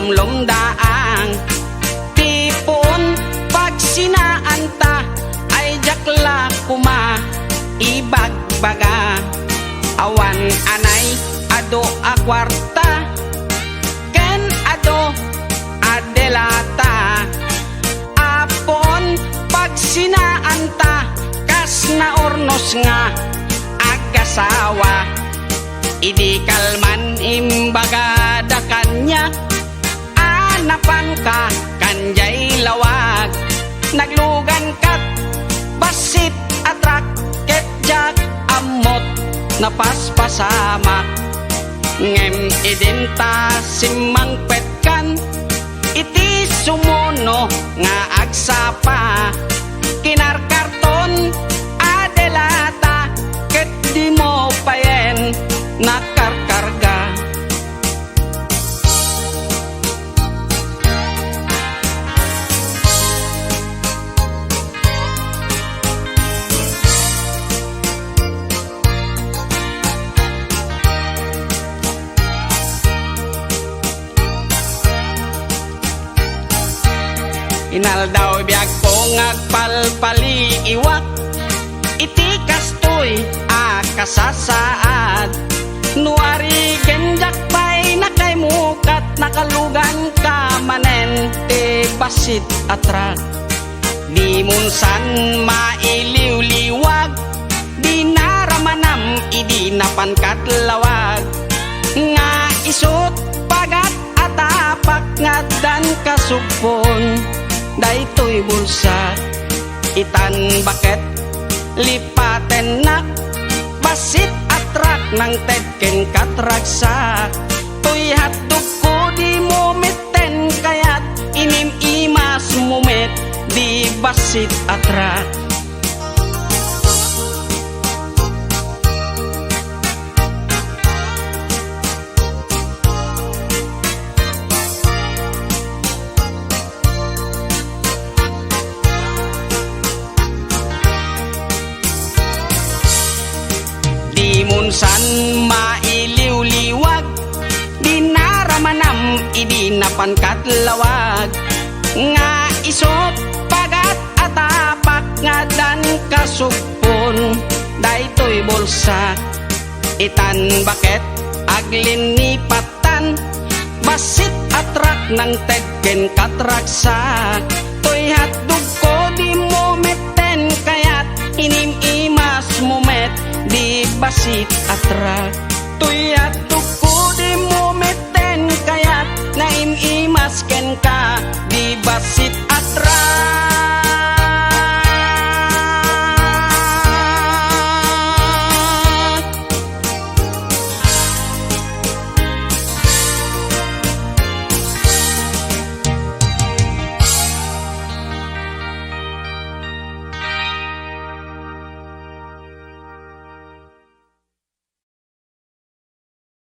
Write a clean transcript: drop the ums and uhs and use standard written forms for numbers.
lumlum daang. Tipon pag sinaan ta ay jakla kuma ibagbaga. Awan anay ado a kwarta ken ado adelata. Apon pag sinaan ta kas na ornos nga agasawa. Idi kalman imbaga da kanya anapan ka kanjay lawag. Naglugan kat basit atrak ket jak amot napaspasama. Ngem idinta simang petkan iti sumuno nga agsapa. Kinarkarton adelata ket di mo payen nakarkarga. Inaldaw biag po ngagpalpali iwak iti kastoy akasasaad. Nuari genjak pay nakay mukat nakalugan ka manen te basit atrak. Di munsan mailiw-liwag di naramanam idi napankat lawag. Nga isot pagat atapak ngadan kasugpon daytoy bulsa. Itan baket lipaten nak basit atrak nang tedken katraksa. Tuy hatdog ko di mumiten kayat inim imas mumet di basit atrak. Munsan mailiw-liwag di naramanam idi napankat lawag. Nga isot pagat atapak ngadan kasugpon daytoy bulsa. Itan baket aglin nipatan basit atrak nang tedken katraksa. Toy hatdog ko di mumeten kayat inim imas mumet di basit atrak. Tuy hatdog ko di mumeten kayat naim imas ken ka di basit